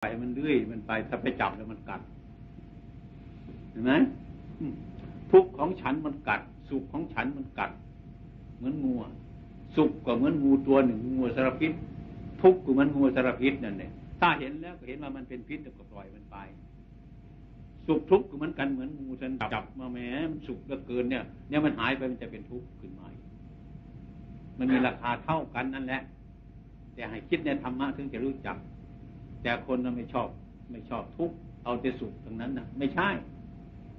ไปมันเลื่อยมันไปถ้าไปจับแล้วมันกัดเห็นไหมทุกข์ของฉันมันกัดสุขของฉันมันกัดเหมือนงูสุขก็เหมือนงูตัวหนึ่งงูสารพิษทุกข์ก็เหมือนงูสารพิษนั่นเองถ้าเห็นแล้วก็เห็นว่ามันเป็นพิษก็ปล่อยมันไปสุขทุกข์ก็เหมือนกันเหมือนงูฉันจับมาแหมมันสุขเหลือเกินเนี่ยมันหายไปมันจะเป็นทุกข์ขึ้นมามันมีราคาเท่ากันนั่นแหละแต่ให้คิดในธรรมะถึงจะรู้จักแต่คนเราไม่ชอบทุกข์เอาแต่สุขทั้งนั้นนะไม่ใช่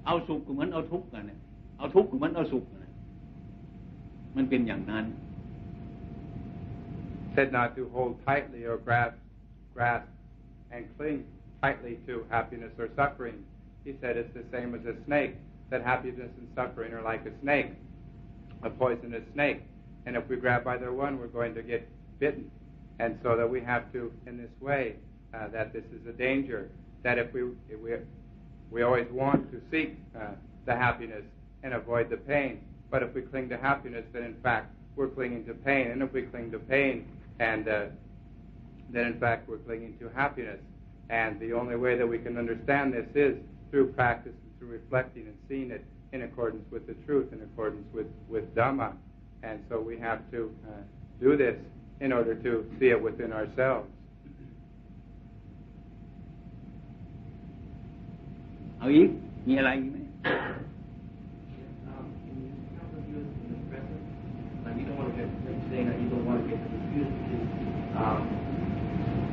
เอาสุขก็เหมือนเอาทุกข์นะเอาทุกข์ก็เหมือนเอาสุขนะมันเป็นอย่างนั้น Said not to hold tightly or grasp and cling tightly to happiness or suffering. He said it's the same as a snake. That happiness and suffering are like a snake, a poisonous snake. And if we grab either one, we're going to get bitten. And so that we have to, in this way, that this is a danger. That if we always want to seek the happiness and avoid the pain. But if we cling to happiness, then in fact we're clinging to pain. And if we cling to pain, and then in fact we're clinging to happiness. And the only way that we can understand this is through practice, and through reflecting and seeing it in accordance with the truth, in accordance with Dhamma. And so we have to do this in order to see it within ourselves. เอาอีกมีอะไรอีกไหม You don't want to get saying that you don't want to get confused because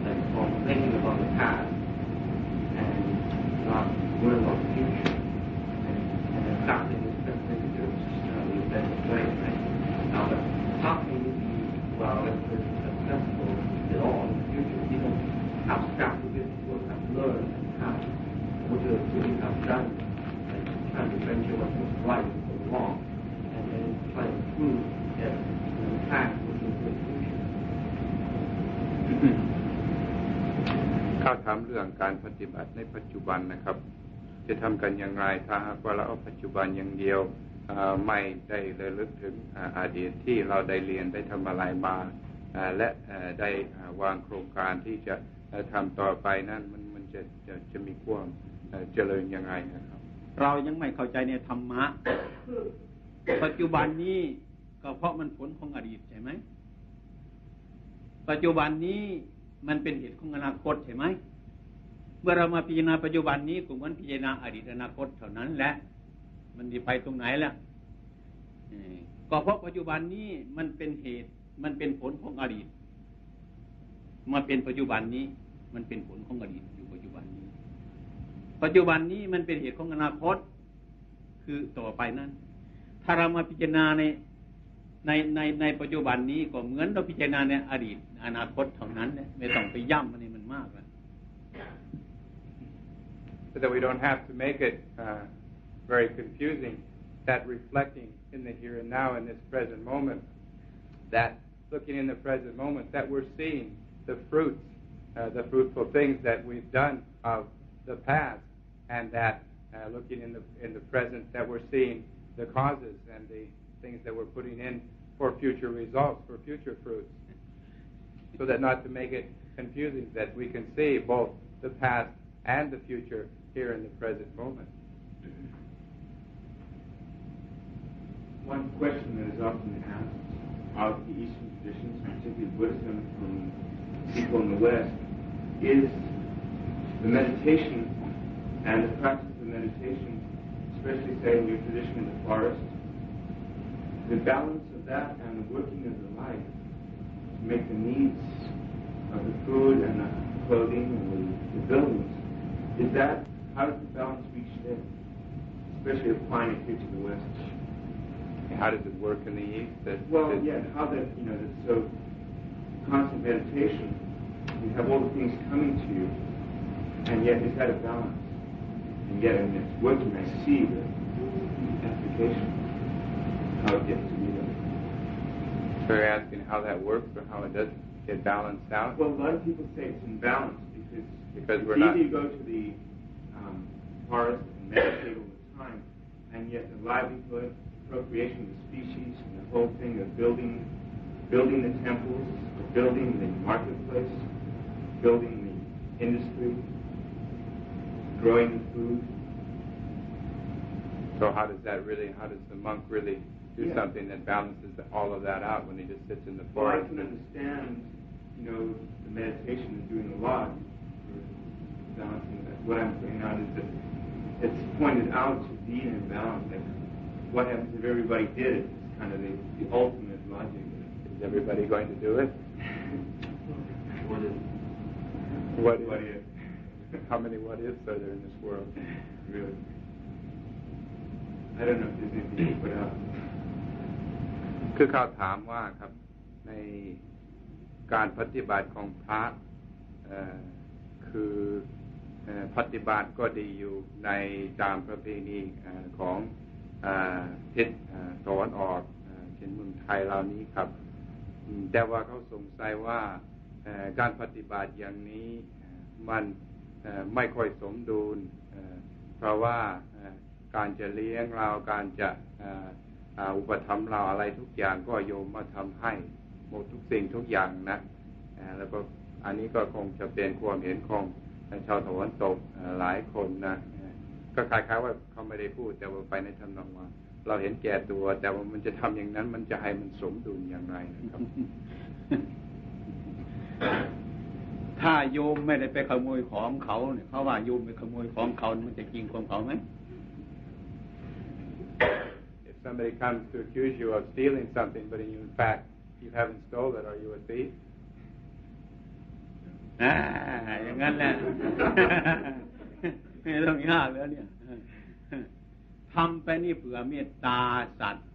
like from thinking about the past and not worrying about the future and adopting this present with that way, right? Now, but how can you be well if it's successful at all in the future? You don't abstract it, you will have to learn how what you have done, like trying to differentiate what's right and what's wrong, and then try to prove that the past was a good future. ข้าถามเรื่องการปฏิบัติในปัจจุบันนะครับจะทำกันอย่างไรถ้าหากว่าเราเอาปัจจุบันอย่างเดียวไม่ได้ระลึกถึงอดีตที่เราได้เรียนได้ทำอะไรมาและได้วางโครงการที่จะทำต่อไปนั้นมันจะมีความเจริญยังไงนะครับเรายังไม่เข้าใจในธรรมะปัจจุบันนี้ก็เพราะมันผลของอดีตใช่ไหมปัจจุบันนี้มันเป็นเหตุของอนาคตใช่ไหมเมื่อเรามาพิจารณาปัจจุบันนี้ก็เหมือนพิจารณาอดีตอนาคตเท่านั้นแหละมันจะไปตรงไหนล่ะก็เพราะปัจจุบันนี้มันเป็นเหตุมันเป็นผลของอดีตมาเป็นปัจจุบันนี้มันเป็นผลของอดีตอยู่ปัจจุบันนี้ปัจจุบันนี้มันเป็นเหตุของอนาคตคือต่อไปนั้นถ้าเรามาพิจารณาในปัจจุบันนี้ก็เหมือนเราพิจารณาในอดีตอนาคตเท่านั้นเนี่ยไม่ต้องไปย่ำมันมากแล้ว So that we don't have to make it very confusing, that reflecting in the here and now in this present moment, that looking in the present moment, that we're seeing the fruits, the fruitful things that we've done of the past, and that looking in the present, that we're seeing the causes and the things that we're putting in for future results, for future fruits. So that not to make it confusing, that we can see both the past and the future here in the present moment. One question that is often asked of the Eastern traditions, particularly Buddhism from people in the West, is the meditation and the practice of meditation, especially say in your tradition in the forest, the balance of that and the working of the life to make the needs of the food and the clothing and the buildings. Is that, how does the balance reach there? Especially applying it here to the West. How does it work in the East? How that, so constant meditation, you have all the things coming to you, and yet is that a balance? And yet in it's working, I see the application, how it gets to be there. So you're asking how that works or how it does get balanced out? Well, a lot of people say it's imbalance because we're it's not... easy to go to the forest and meditate all the time, and yet the livelihood, procreation of the species, and the whole thing of building the temples, building the marketplace, building the industry, growing the food. So how does the monk really do something that balances all of that out when he just sits in the Well, I forest? can understand, the meditation is doing a lot for balancing that. What I'm pointing out is that it's pointed out to be in balance. Like, what happens if everybody did it? It's kind of the ultimate logic. Is everybody going to do it? What if? How many what ifs are there in this world? Really? I don't know if there's anything to put out. คือเขาถามว่าครับในการปฏิบัติของพระคือปฏิบัติก็ดีอยู่ในตามประเพณีของทิศตะวันออกเช่นเมืองไทยเหล่านี้ครับแต่ว่าเขาสงสัยว่าการปฏิบัติอย่างนี้มันไม่ค่อยสมดุลเพราะว่าการจะเลี้ยงเราการจะอุปถัมภ์เราอะไรทุกอย่างก็โยมมาทำให้หมดทุกสิ่งทุกอย่างนะแล้วก็อันนี้ก็คงจะเป็นความเห็นของชาวตะวันตกหลายคนนะก็คล้ายๆว่าเขาไม่ได้พูดแต่ว่าไปในทำนองว่าเราเห็นแก่ตัวแต่ว่ามันจะทำอย่างนั้นมันจะให้มันสมดุลอย่างไรนะครับ ถ้าโยมไม่ได้ไปขโมยของเขาเนี่ยเขาว่าโยมไปขโมยของเขามันจะจริงของเขาไหมIf somebody comes to accuse you of stealing something, but in fact you haven't stolen it, are you a thief? อย่างนั้นแหละ ไม่ต้องยากแล้วเนี่ยทำไปนี่เผื่อเมตตาสัตว์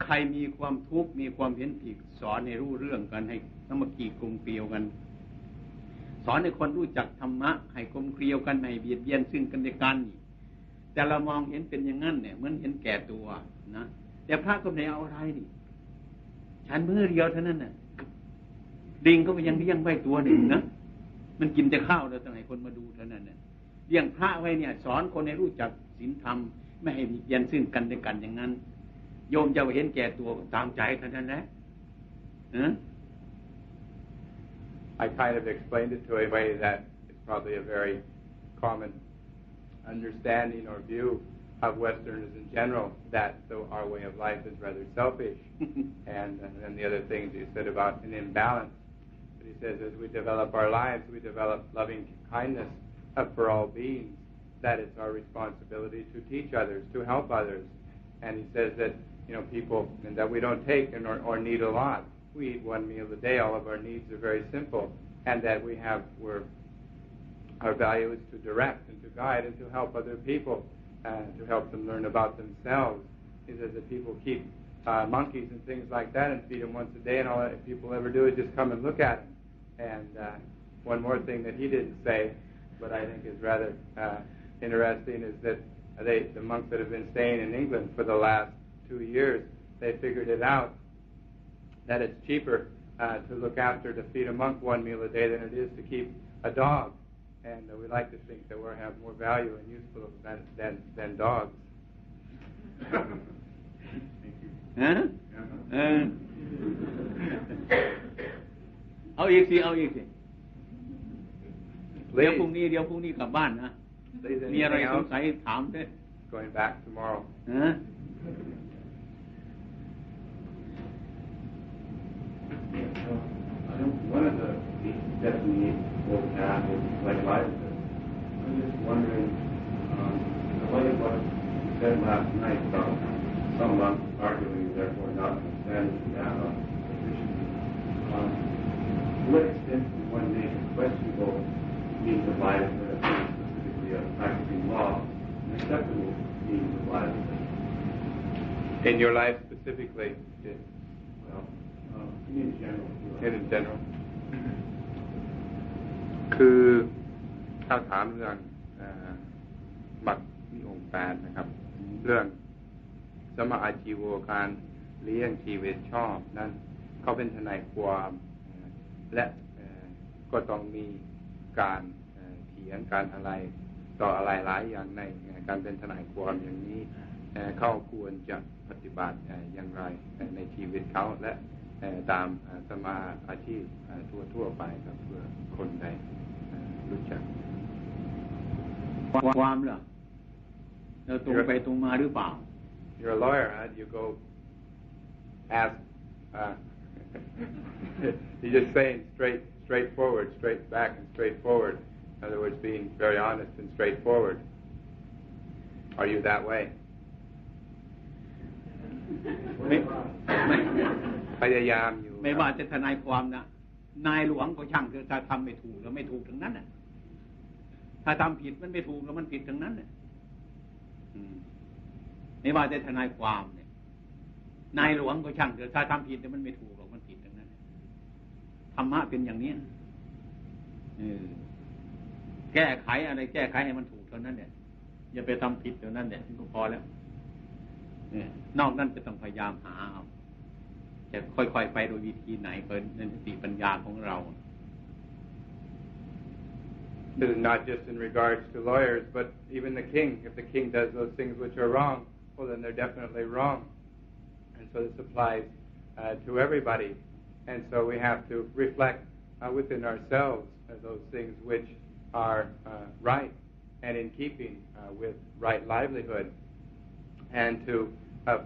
ใครมีความทุกข์มีความเห็นผิดสอนให้รู้เรื่องกันให้สามัคคีกลมเกลียวกันสอนให้คนรู้จักธรรมะให้กลมเกลียวกันให้เบียดเบียนซึ่งกันและกันแต่เรามองเห็นเป็นอย่างนั้นเนี่ยเหมือนเห็นแก่ตัวนะแต่พระก็ไม่เอาอะไรนี่ฉันมือเดียวเท่านั้นน่ะลิงก็ยังเลี้ยงไว้ตัวหนึ่งนะมันกินแต่ข้าวแล้วต้องให้คนมาดูเท่านั้นน่ะเลี้ยงพระไว้เนี่ยสอนคนให้รู้จักศีลธรรมไม่ให้เบียดเบียนซึ่งกันและกันอย่างนั้นโยมจะเห็นแก่ตัวตามใจเท่านั้นแหละI kind of explained it to a way that it's probably a very common understanding or view of Westerners in general, that our way of life is rather selfish. and then the other things he said about an imbalance. But he says as we develop our lives, we develop loving kindness for all beings, that it's our responsibility to teach others, to help others. And he says that, people, and that we don't take or need a lot. We eat one meal a day. All of our needs are very simple, and that our value is to direct and to guide and to help other people, to help them learn about themselves. He says that people keep monkeys and things like that and feed them once a day, and all that people ever do is just come and look at them. And one more thing that he didn't say, but I think is rather interesting, is that the monks that have been staying in England for the last 2 years, they figured it out, that it's cheaper to look after, to feed a monk one meal a day than it is to keep a dog. And we like to think that we have more value and useful than dogs. เอาอีกสิเดี๋ยวพรุ่งนี้กลับบ้านนะมีอะไรสงสัยถามด้วย Going back tomorrow. One of the steps we need to go down is like livelihood. I'm just wondering, in light of what you said last night about some monks arguing, therefore not understanding the Dhamma sufficiently, to what extent does one make a questionable means of livelihood, specifically a practicing law, an acceptable means of livelihood? In your life specifically? Well, in general. In general. คือถ้าถามเรื่องมรรคมีองค์8นะครับเรื่องสมอาชีวการเลี้ยงชีวิตชอบนั้นเขาเป็นทนายความและก็ต้องมีการเถียงการอะไรต่ออะไรหลายอย่างในการเป็นทนายความอย่างนี้เขาควรจะปฏิบัติอย่างไรในชีวิตเขาและตามสมาอาชีพทั่วไปครับเพื่อคนใด รู้จักความเหรอเราตรงไปตรงมาหรือเปล่า You're a lawyer, huh? You go ask. You're just saying straightforward, straight back and straightforward. In other words, being very honest and straightforward. Are you that way? พยายามอยู่ไม่ว่าจะทนายความนะนายหลวงก็ช่างถ้าทำไม่ถูกแล้วไม่ถูกทั้งนั้นน่ะถ้าทำผิดมันไม่ถูกแล้วมันผิดทั้งนั้นน่ะไม่ว่าจะทนายความเนี่ยนายหลวงก็ช่างถ้าทำผิดแต่มันไม่ถูกหรอกมันผิดทั้งนั้นธรรมะเป็นอย่างนี้แก้ไขอะไรแก้ไขให้มันถูกเท่านั้นเนี่ยอย่าไปทำผิดเท่านั้นเนี่ยก็พอแล้วนอกนั้นจะต้องพยายามหาเอาจะค่อยๆไปโดยวิธีไหนเป็นสติปัญญาของเรา This is not just in regards to lawyers, but even the king. If the king does those things which are wrong, well, then they're definitely wrong. And so this applies to everybody. And so we have to reflect within ourselves those things which are right and in keeping with right livelihood, and to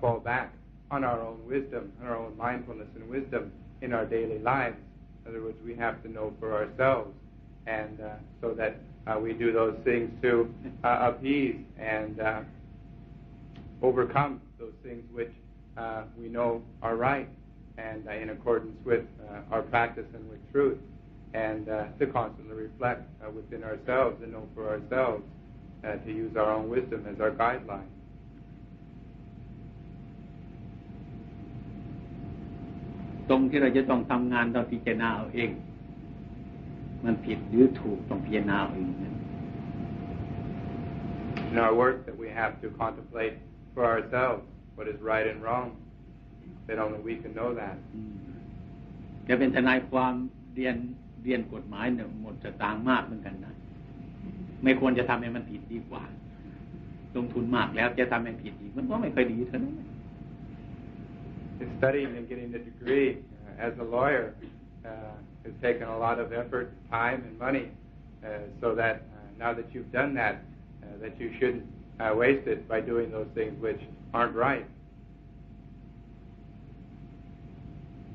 fall back on our own wisdom, on our own mindfulness and wisdom in our daily lives. In other words, we have to know for ourselves, and so that we do those things to appease and overcome those things which we know are right and in accordance with our practice and with truth, and to constantly reflect within ourselves and know for ourselves, to use our own wisdom as our guideline. ตรงที่เราจะต้องทำงานเราพิจารณาเอาเองมันผิดหรือถูกต้องพิจารณาเอาเอง In our work that we have to contemplate for ourselves what is right and wrong, that only we can know that. จะเป็นทนายความเรียนกฎหมายเนี่ยหมดสตางค์มากเหมือนกันนะไม่ควรจะทำให้มันผิดดีกว่าลงทุนมากแล้วจะทำให้ผิดอีกมันก็ไม่ค่อยดีเท่านั้น Studying and getting a degree as a lawyer has taken a lot of effort, time, and money, so that now that you've done that, that you shouldn't waste it by doing those things which aren't right.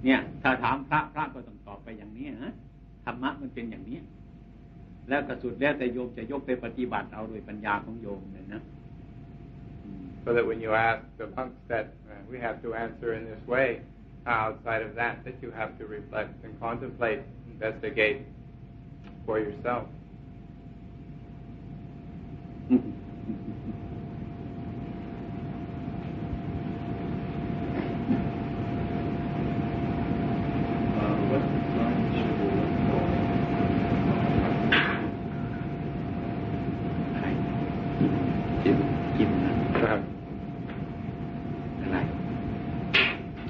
เนี่ยถ้าถามพระก็ต้องตอบไปอย่างนี้นะธรรมะมันเป็นอย่างนี้แล้วก็สุดแล้วแต่โยมจะยกไปปฏิบัติเอาโดยปัญญาของโยมเลยนะ So that when you ask the monks that we have to answer in this way, outside of that you have to reflect and contemplate, investigate for yourself. What's the sign should we look for? กินนะครับอะไร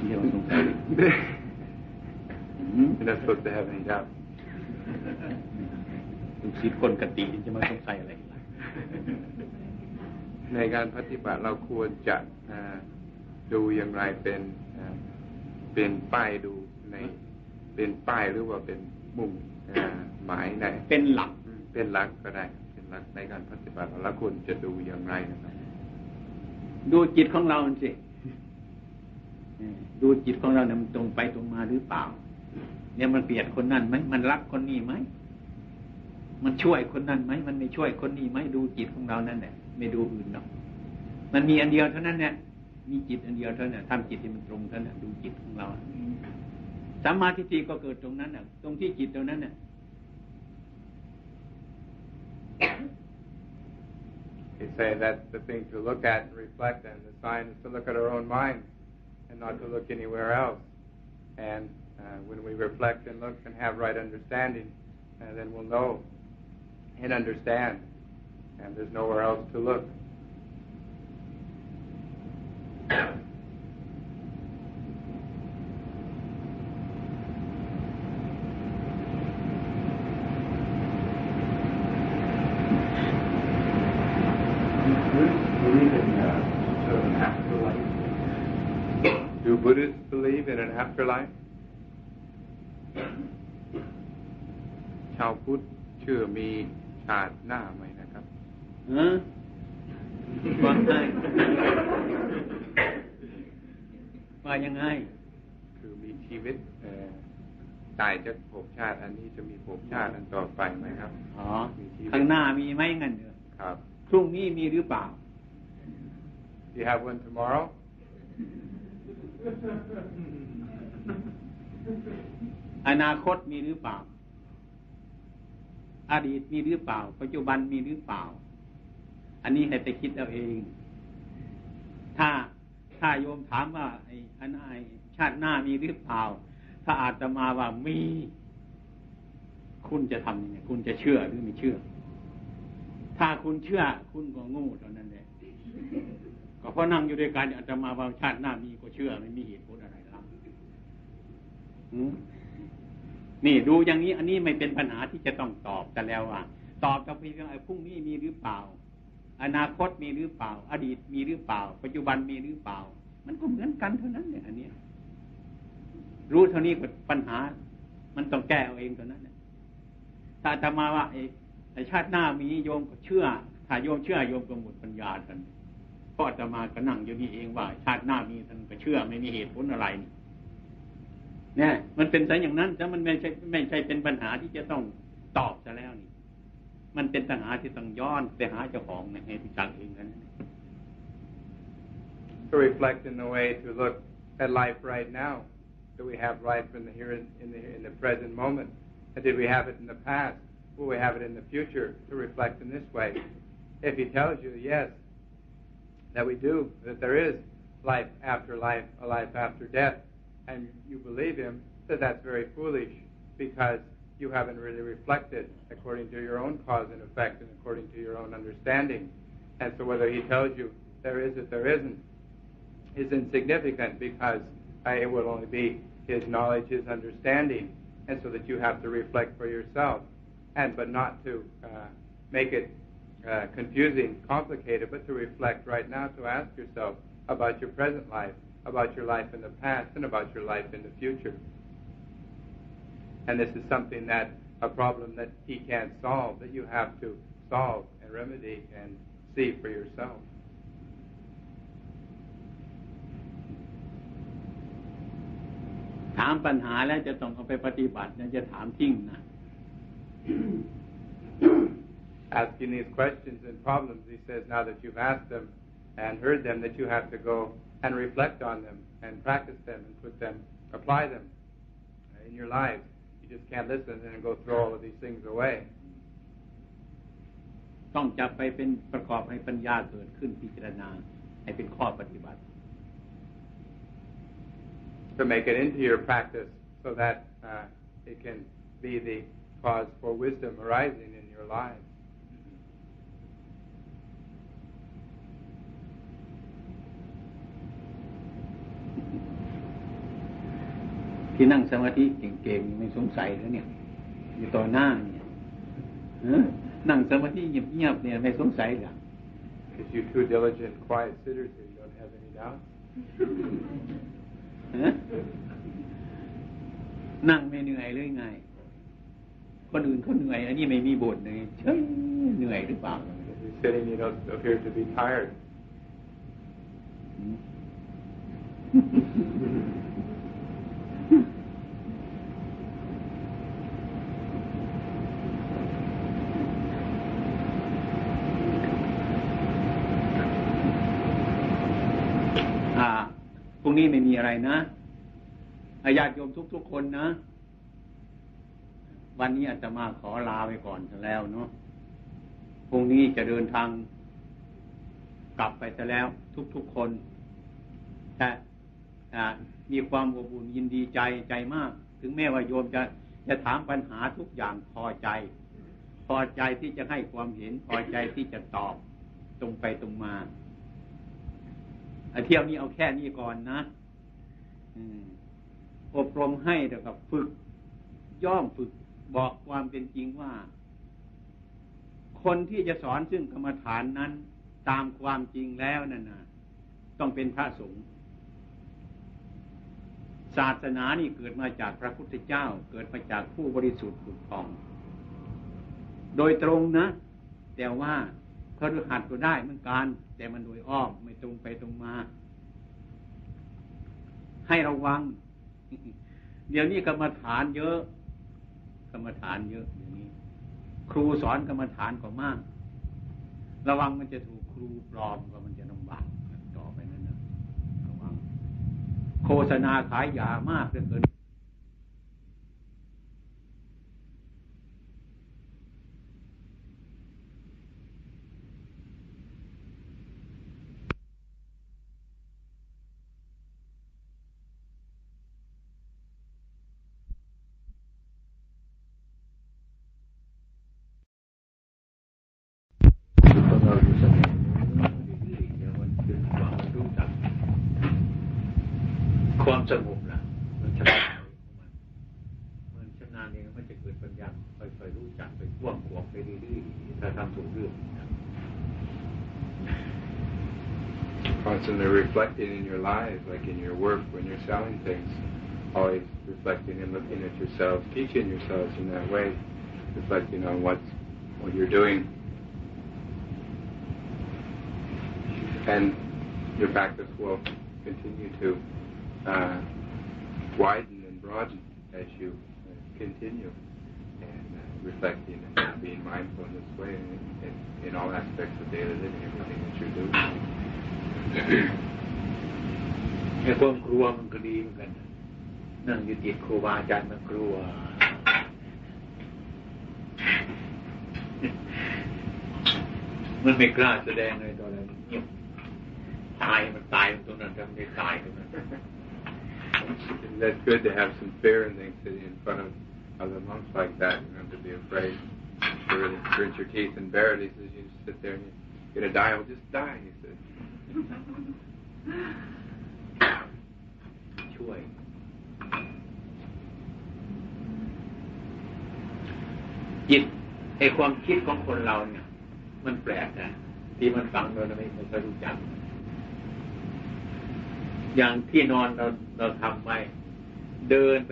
เดี๋ยวสงสัย You're not supposed to have any doubt. ลูกศิษย์คนกติจะมาสงสัยอะไรในการปฏิบัติเราควรจะดูอย่างไรเป็นป้ายดูในเป็นป้ายหรือว่าเป็นมุ่งหมายในเป็นหลักก็ได้เป็นหลักในการปฏิบัติเราควรจะดูอย่างไรนะครับดูจิตของเราสิดูจิตของเราเนี่ยมันตรงไปตรงมาหรือเปล่าเนี่ยมันเกลียดคนนั้นไหมมันรักคนนี้ไหมมันช่วยคนนั้นไหมมันไม่ช่วยคนนี้ไหมดูจิตของเรานั่นแหละไม่ดูอื่นหรอกมันมีอันเดียวเท่านั้นเนี่ยมีจิตอันเดียวเท่านั้นทำจิตให้มันตรงเท่านั้นดูจิตของเราสัมมาทิฏฐิก็เกิดตรงนั้นน่ะตรงที่จิตตรงนั้นน่ะ He's saying that's the thing to look at and reflect, and the sign is to look at our own mind and not to look anywhere else. And when we reflect and look and have right understanding, then we'll know and understand, and there's nowhere else to look. Do Buddhists believe in an afterlife? ชาวพุทธเ ชื่อมีชาติหน้าไหมนะครับว่าไงว่ายังไงคือมีชีวิตตายจากภพชาติอันนี้จะมีภพชาติอันต่อไปไหมครับอ๋อข้างหน้ามีไหมงั้นเถอะครับพรุ่งนี้มีหรือเปล่า Do you have one tomorrow อนาคตมีหรือเปล่าอดีตมีหรือเปล่าปัจจุบันมีหรือเปล่าอันนี้ให้ไปคิดเอาเองถ้าโยมถามว่าไอ้ชาติหน้ามีหรือเปล่าถ้าอาตมาว่ามีคุณจะทำยังไงคุณจะเชื่อหรือไม่เชื่อถ้าคุณเชื่อคุณก็โง่เท่านั้นแหละก็เพราะนั่งอยู่ด้วยกันอาตมาว่าชาติหน้ามีก็เชื่อไม่มีเหตุผลอะไรครับนี่ดูอย่างนี้อันนี้ไม่เป็นปัญหาที่จะต้องตอบกันแล้วว่าตอบกับพี่ว่าพรุ่งนี้มีหรือเปล่าอนาคตมีหรือเปล่าอดีตมีหรือเปล่าปัจจุบันมีหรือเปล่ามันก็เหมือนกันเท่านั้นเนี่ยอันนี้รู้เท่านี้ก็ปัญหามันต้องแก้เอาเองเท่านั้นถ้าอาตมาว่าไอ้ชาติหน้ามีโยมก็เชื่อถ้าโยมเชื่อโยมก็หมดปัญญาทันเพราะอาตมาก็นั่งอยู่นี่เองว่าชาติหน้ามีท่านก็เชื่อไม่มีเหตุผลอะไรเนี่ยมันเป็นแต่อย่างนั้นแต่มันไม่ใช่เป็นปัญหาที่จะต้องตอบซะแล้วนี่มันเป็นปัญหาที่ต้องย้อนไปหาเจ้าของให้รู้จักเองนั้น To reflect in the way to look at life right now. Do we have life in the here in the present moment? And did we have it in the past? Will we have it in the future? To reflect in this way. If he tells you yes, that we do, that there is life after life, a life after death, and you believe him, that that's very foolish because you haven't really reflected according to your own cause and effect and according to your own understanding. And so whether he tells you there is it, there isn't, is insignificant because it will only be his knowledge, his understanding, and so that you have to reflect for yourself, but not to make it confusing, complicated, but to reflect right now, to ask yourself about your present life, about your life in the past, and about your life in the future. And this is something that, a problem that he can't solve, that you have to solve and remedy and see for yourself. ถามปัญหาแล้วจะต้องเอาไปปฏิบัตินะจะถามทิ้งนะ Asking these questions and problems, he says, now that you've asked them and heard them, that you have to go and reflect on them and practice them and apply them in your lives. You just can't listen and go throw all of these things away. ต้องจับไปเป็นประกอบให้ปัญญาเกิดขึ้นพิจารณาให้เป็นข้อปฏิบัติ To make it into your practice so that it can be the cause for wisdom arising in your lives. ที่นั่งสมาธิเก่งๆไม่สงสัยแล้วเนี่ยอยู่ต่อหน้าเนี่ยนั่งสมาธิเงียบๆเนี่ยไม่สงสัยหรอ Because you two diligent, quiet sitters here, you don't have any doubts. นั่งไม่เหนื่อยเลยไงคนอื่นเขาเหนื่อยอันนี้ไม่มีบ่นเลยเฉยเหนื่อยหรือเปล่า You're sitting, you don't appear to be tired. พรุ่งนี้ไม่มีอะไรนะญาติโยมทุกๆคนนะวันนี้อาตมาขอลาไปก่อนซะแล้วเนาะพรุ่งนี้จะเดินทางกลับไปซะแล้วทุกๆคนแต่มีความอบอุ่นยินดีใจมากถึงแม้ว่าโยมจะถามปัญหาทุกอย่างพอใจที่จะให้ความเห็นพอใจที่จะตอบตรงไปตรงมาเที่ยวนี้เอาแค่นี้ก่อนนะอบรมให้แล้วก็ฝึกบอกความเป็นจริงว่าคนที่จะสอนซึ่งกรรมฐานนั้นตามความจริงแล้วนั่นนะต้องเป็นพระสงฆ์ศาสนานี่เกิดมาจากพระพุทธเจ้าเกิดมาจากผู้บริสุทธิ์ผุดผ่อง โดยตรงนะแต่ว่าพฤหัสก็ได้เหมือนกันแต่มันโดยอ้อมไม่ตรงไปตรงมาให้ระวัง เดี๋ยวนี้กรรมฐานเยอะเดี๋ยวนี้ครูสอนกรรมฐานก็มากระวังมันจะถูกครูปลอมก็มันจะลำบากต่อไปนั่นนะระวังโฆษณาขายยามากเหลือเกินความสงบนะมันชำนาญมันชำนาญเองมันจะเกิดปัญญาค่อยๆรู้จักไปท่วงขวบไปเรื่อยๆถ้าทำถูกเรื่อง Constantly reflecting in your lives, like in your work, when you're selling things, always reflecting and looking at yourselves, teaching yourselves in that way, reflecting on what you're doing. And your practice will continue to widen and broaden as you continue and reflecting and being mindful in this way in all aspects of daily living, everything that you're doing. ไอ้ความกลัวมันก็ดีเหมือนกันนั่งอยู่ติดครูบาอาจารย์มันกลัวมันไม่กล้าแสดงเลยตอนนั้นเงียบตายมันตายตรงนั้นทำได้ตายตรงนั้น That's good to have some fear and things sitting in front of the monks like that. You don't have to be afraid. You really grit your teeth and bear it. He says, you just sit there and you're going to die. Well, just die, he says. ช่วยจิตไอ้ความคิดของคนเราเนี่ยมันแปลกนะที่มันฟังโดยไม่เคยรู้จักอย่างที่นอนเราทำไว้เดินไ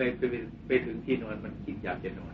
ปถึงที่นอนมันคิดอยากจะนอน